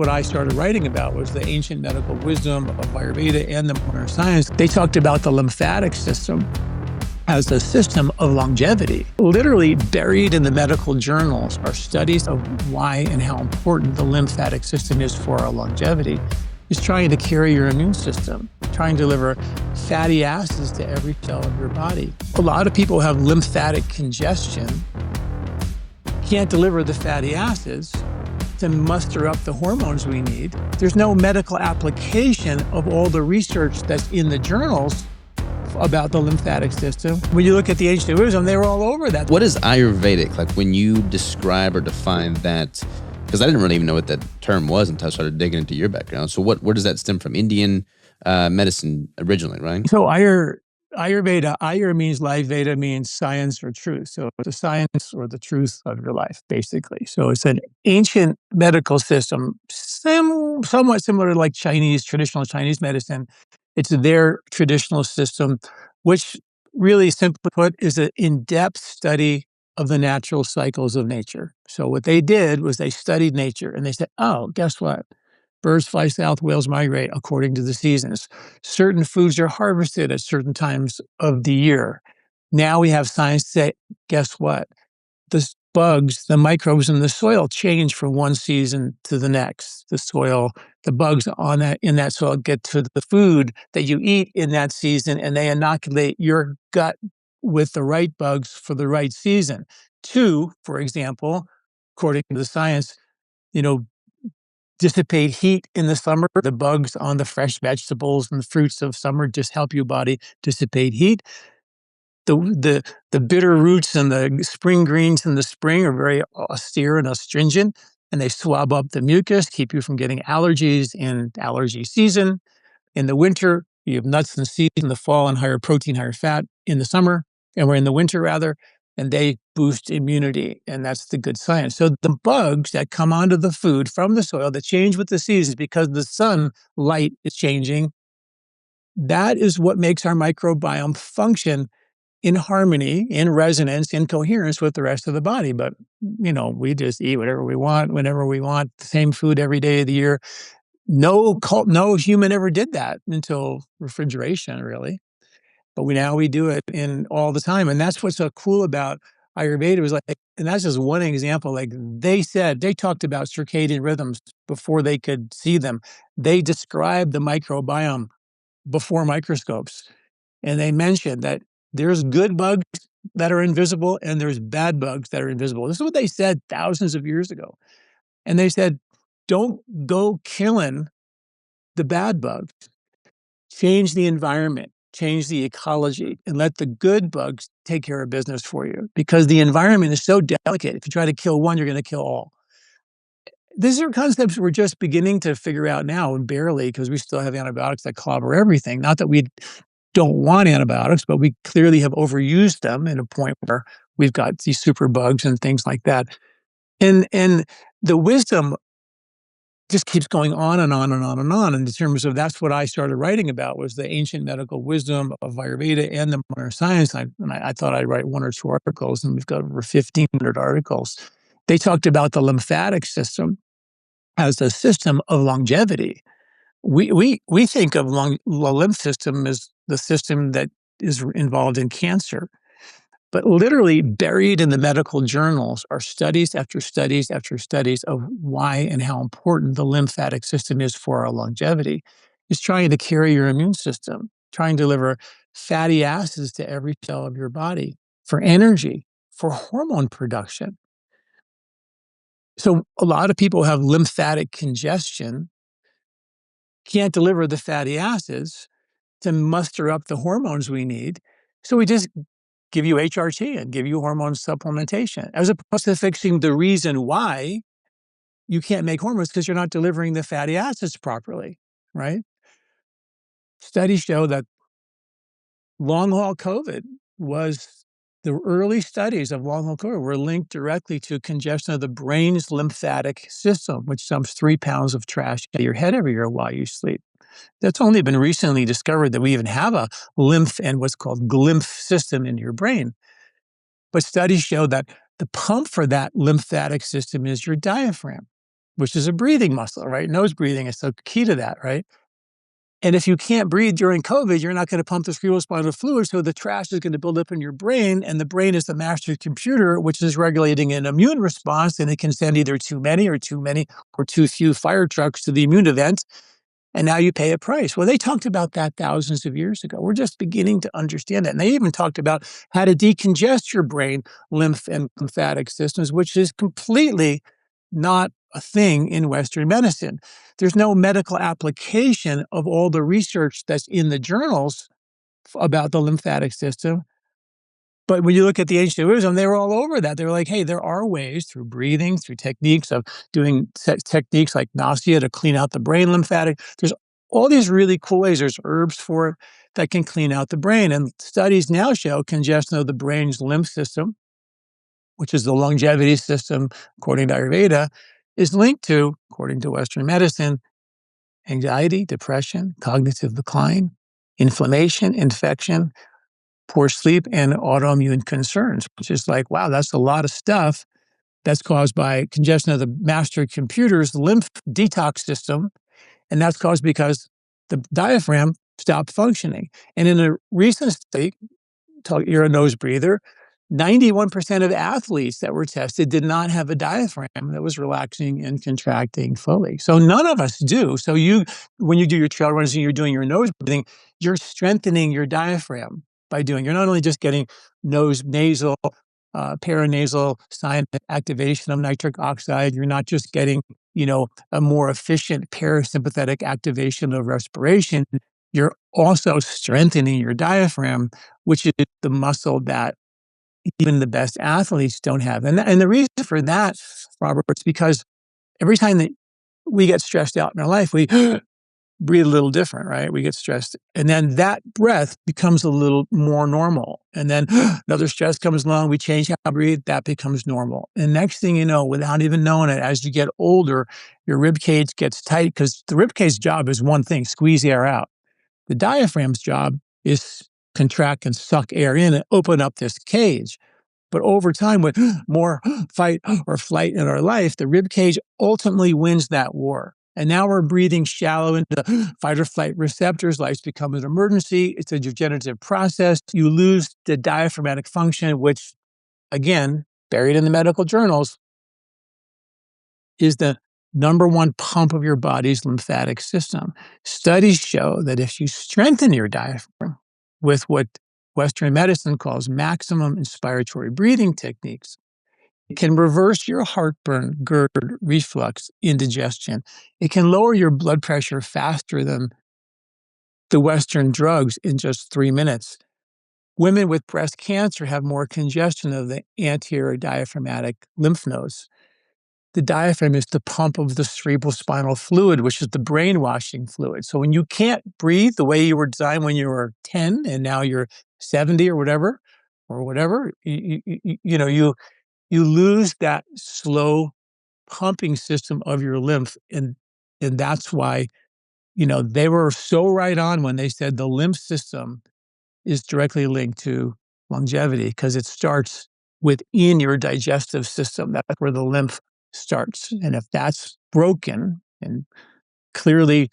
What I started writing about was the ancient medical wisdom of Ayurveda and the modern science. They talked about the lymphatic system as a system of longevity. Literally buried in the medical journals are studies of why and how important the lymphatic system is for our longevity. It's trying to carry your immune system, trying to deliver fatty acids to every cell of your body. A lot of people have lymphatic congestion, can't deliver the fatty acids to muster up the hormones we need. There's no medical application of all the research that's in the journals about the lymphatic system. When you look at the ancient wisdom, they were all over that. What is Ayurvedic? Like when you describe or define that, because I didn't really even know what that term was until I started digging into your background. So where does that stem from? Indian medicine originally, right? So Ayurveda, Ayur means life, Veda means science or truth. So it's the science or the truth of your life, basically. So it's an ancient medical system, somewhat similar to like traditional Chinese medicine. It's their traditional system, which really simply put is an in-depth study of the natural cycles of nature. So what they did was they studied nature and they said, oh, guess what? Birds fly south, whales migrate according to the seasons. Certain foods are harvested at certain times of the year. Now we have science say, guess what? The bugs, the microbes in the soil change from one season to the next. The soil, the bugs in that soil get to the food that you eat in that season, and they inoculate your gut with the right bugs for the right season. Two, for example, according to the science, dissipate heat in the summer. The bugs on the fresh vegetables and the fruits of summer just help your body dissipate heat. The bitter roots and the spring greens in the spring are very austere and astringent, and they swab up the mucus, keep you from getting allergies in allergy season. In the winter, you have nuts and seeds in the fall and higher protein, higher fat in the summer, and we're in the winter rather, and they boost immunity, and that's the good science. So the bugs that come onto the food from the soil that change with the seasons because the sunlight is changing, that is what makes our microbiome function in harmony, in resonance, in coherence with the rest of the body. But, we just eat whatever we want, whenever we want, the same food every day of the year. No human ever did that until refrigeration, really. But we do it in all the time. And that's what's so cool about Ayurveda was like, and that's just one example. Like they talked about circadian rhythms before they could see them. They described the microbiome before microscopes. And they mentioned that there's good bugs that are invisible and there's bad bugs that are invisible. This is what they said thousands of years ago. And they said, don't go killing the bad bugs. Change the environment, change the ecology, and let the good bugs take care of business for you. Because the environment is so delicate. If you try to kill one, you're going to kill all. These are concepts we're just beginning to figure out now, and barely, because we still have antibiotics that clobber everything. Not that we don't want antibiotics, but we clearly have overused them in a point where we've got these super bugs and things like that. And the wisdom just keeps going on and on and on and on. In terms of that's what I started writing about was the ancient medical wisdom of Ayurveda and the modern science. I thought I'd write one or two articles, and we've got over 1,500 articles. They talked about the lymphatic system as a system of longevity. We think of the lymph system as the system that is involved in cancer. But literally buried in the medical journals are studies after studies after studies of why and how important the lymphatic system is for our longevity. It's trying to carry your immune system, trying to deliver fatty acids to every cell of your body for energy, for hormone production. So a lot of people have lymphatic congestion, can't deliver the fatty acids to muster up the hormones we need. So we just give you HRT and give you hormone supplementation, as opposed to fixing the reason why you can't make hormones because you're not delivering the fatty acids properly, right? Studies show that long-haul COVID the early studies of long-haul COVID were linked directly to congestion of the brain's lymphatic system, which dumps 3 pounds of trash into your head every year while you sleep. That's only been recently discovered that we even have a lymph and what's called glymph system in your brain. But studies show that the pump for that lymphatic system is your diaphragm. which is a breathing muscle, right? Nose breathing is so key to that, right? And if you can't breathe during COVID, you're not going to pump the cerebrospinal fluid, so the trash is going to build up in your brain, and the brain is the master computer, which is regulating an immune response, and it can send either too many or too few fire trucks to the immune event, and now you pay a price. Well, they talked about that thousands of years ago. We're just beginning to understand that. And they even talked about how to decongest your brain, lymph and lymphatic systems, which is completely not a thing in Western medicine. There's no medical application of all the research that's in the journals about the lymphatic system. But when you look at the ancient wisdom, they were all over that. They were like, hey, there are ways through breathing, through techniques of doing techniques like nausea to clean out the brain lymphatic. There's all these really cool ways. There's herbs for it that can clean out the brain. And studies now show congestion of the brain's lymph system, which is the longevity system, according to Ayurveda, is linked to, according to Western medicine, anxiety, depression, cognitive decline, inflammation, infection, poor sleep, and autoimmune concerns, which is like, wow, that's a lot of stuff that's caused by congestion of the master computer's lymph detox system. And that's caused because the diaphragm stopped functioning. And in a recent study, you're a nose breather, 91% of athletes that were tested did not have a diaphragm that was relaxing and contracting fully. So none of us do. So when you do your trail runs and you're doing your nose breathing, you're strengthening your diaphragm by doing. You're not only just getting nasal, paranasal sign activation of nitric oxide. You're not just getting, a more efficient parasympathetic activation of respiration. You're also strengthening your diaphragm, which is the muscle that even the best athletes don't have. And the reason for that, Robert, is because every time that we get stressed out in our life, we breathe a little different, right? We get stressed. And then that breath becomes a little more normal. And then another stress comes along, we change how we breathe, that becomes normal. And next thing you know, without even knowing it, as you get older, your rib cage gets tight because the rib cage job is one thing, squeeze the air out. The diaphragm's job is contract and suck air in and open up this cage. But over time, with more fight or flight in our life, the rib cage ultimately wins that war. And now we're breathing shallow into fight or flight receptors. Life's become an emergency. It's a degenerative process. You lose the diaphragmatic function, which, again, buried in the medical journals, is the number one pump of your body's lymphatic system. Studies show that if you strengthen your diaphragm with what Western medicine calls maximum inspiratory breathing techniques, it can reverse your heartburn, GERD, reflux, indigestion. It can lower your blood pressure faster than the Western drugs in just 3 minutes. Women with breast cancer have more congestion of the anterior diaphragmatic lymph nodes. The diaphragm is the pump of the cerebrospinal fluid, which is the brainwashing fluid. So when you can't breathe the way you were designed when you were 10 and now you're 70 or whatever, you lose that slow pumping system of your lymph. And that's why, they were so right on when they said the lymph system is directly linked to longevity because it starts within your digestive system. That's where the lymph starts. And if that's broken, and clearly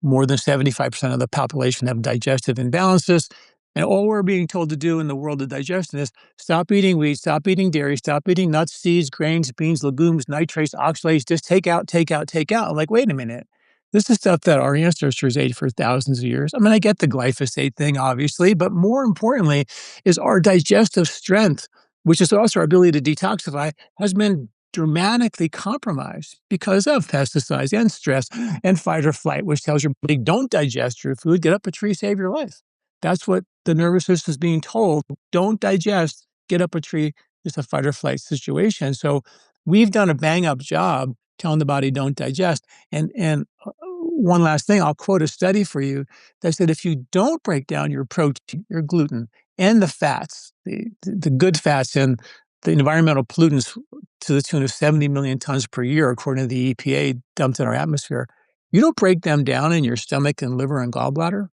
more than 75% of the population have digestive imbalances, and all we're being told to do in the world of digestion is stop eating wheat, stop eating dairy, stop eating nuts, seeds, grains, beans, legumes, nitrates, oxalates, just take out, take out, take out. I'm like, wait a minute. This is stuff that our ancestors ate for thousands of years. I mean, I get the glyphosate thing, obviously, but more importantly is our digestive strength, which is also our ability to detoxify, has been dramatically compromised because of pesticides and stress and fight or flight, which tells your body, don't digest your food, get up a tree, save your life. That's what the nervous system is being told. Don't digest, get up a tree. It's a fight or flight situation. So we've done a bang up job telling the body don't digest. And one last thing, I'll quote a study for you that said if you don't break down your protein, your gluten, and the fats, the good fats and the environmental pollutants to the tune of 70 million tons per year, according to the EPA, dumped in our atmosphere, you don't break them down in your stomach and liver and gallbladder,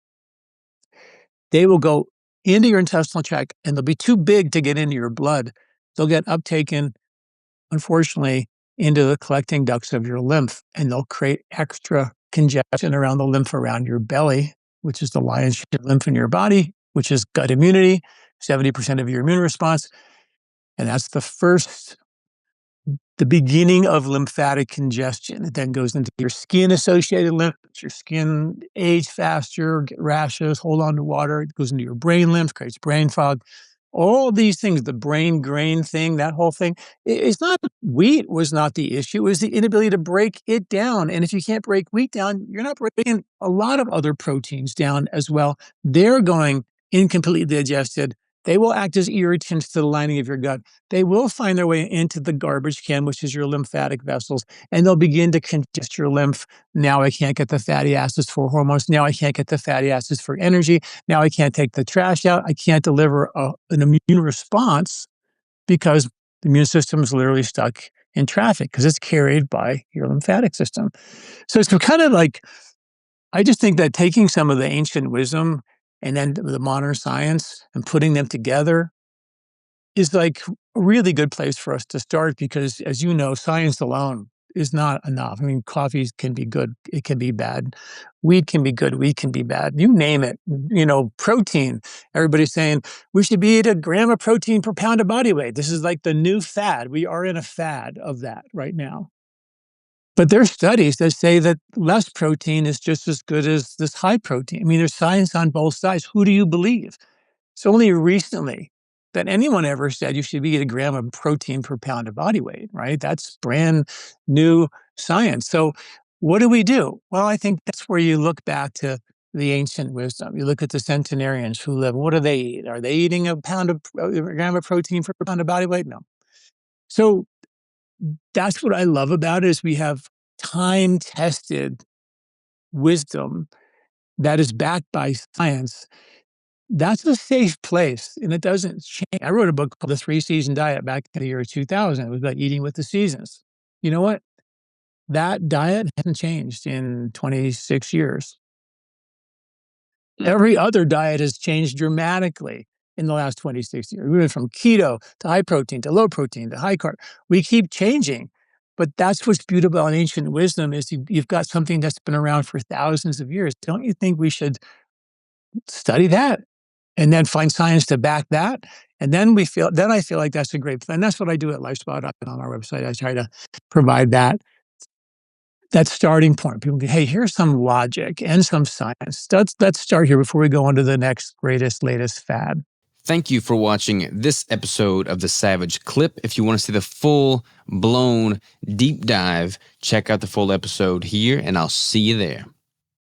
they will go into your intestinal tract and they'll be too big to get into your blood. They'll get uptaken, unfortunately, into the collecting ducts of your lymph, and they'll create extra congestion around the lymph around your belly, which is the lion's share of lymph in your body, which is gut immunity, 70% of your immune response. And that's the beginning of lymphatic congestion. It then goes into your skin-associated lymph. Your skin age faster, get rashes, hold on to water. It goes into your brain lymph, creates brain fog. All these things, the brain grain thing, that whole thing, it's not, wheat was not the issue. It was the inability to break it down. And if you can't break wheat down, you're not breaking a lot of other proteins down as well. They're going incompletely digested. They will act as irritants to the lining of your gut. They will find their way into the garbage can, which is your lymphatic vessels, and they'll begin to congest your lymph. Now I can't get the fatty acids for hormones. Now I can't get the fatty acids for energy. Now I can't take the trash out. I can't deliver an immune response because the immune system is literally stuck in traffic because it's carried by your lymphatic system. So it's kind of like, I just think that taking some of the ancient wisdom and then the modern science and putting them together is like a really good place for us to start because, as you know, science alone is not enough. I mean, coffee can be good. It can be bad. Wheat can be good. Wheat can be bad. You name it. Protein. Everybody's saying we should be at a gram of protein per pound of body weight. This is like the new fad. We are in a fad of that right now. But there's studies that say that less protein is just as good as this high protein. I mean, there's science on both sides. Who do you believe? It's only recently that anyone ever said you should be at a gram of protein per pound of body weight, right? That's brand new science. So what do we do? Well, I think that's where you look back to the ancient wisdom. You look at the centenarians who live. What do they eat? Are they eating a gram of protein per pound of body weight? No. So that's what I love about it is we have time-tested wisdom that is backed by science. That's a safe place, and it doesn't change. I wrote a book called The 3-Season Diet back in the year 2000. It was about eating with the seasons. You know what? That diet hasn't changed in 26 years. Every other diet has changed dramatically in the last 26 years. We went from keto to high protein to low protein to high carb. We keep changing. But that's what's beautiful in ancient wisdom is you've got something that's been around for thousands of years. Don't you think we should study that and then find science to back that? And then I feel like that's a great plan. That's what I do at Lifespot on our website. I try to provide that starting point. People go, hey, here's some logic and some science. Let's start here before we go on to the next greatest, latest fad. Thank you for watching this episode of The Savage Clip. If you want to see the full-blown deep dive, check out the full episode here, and I'll see you there.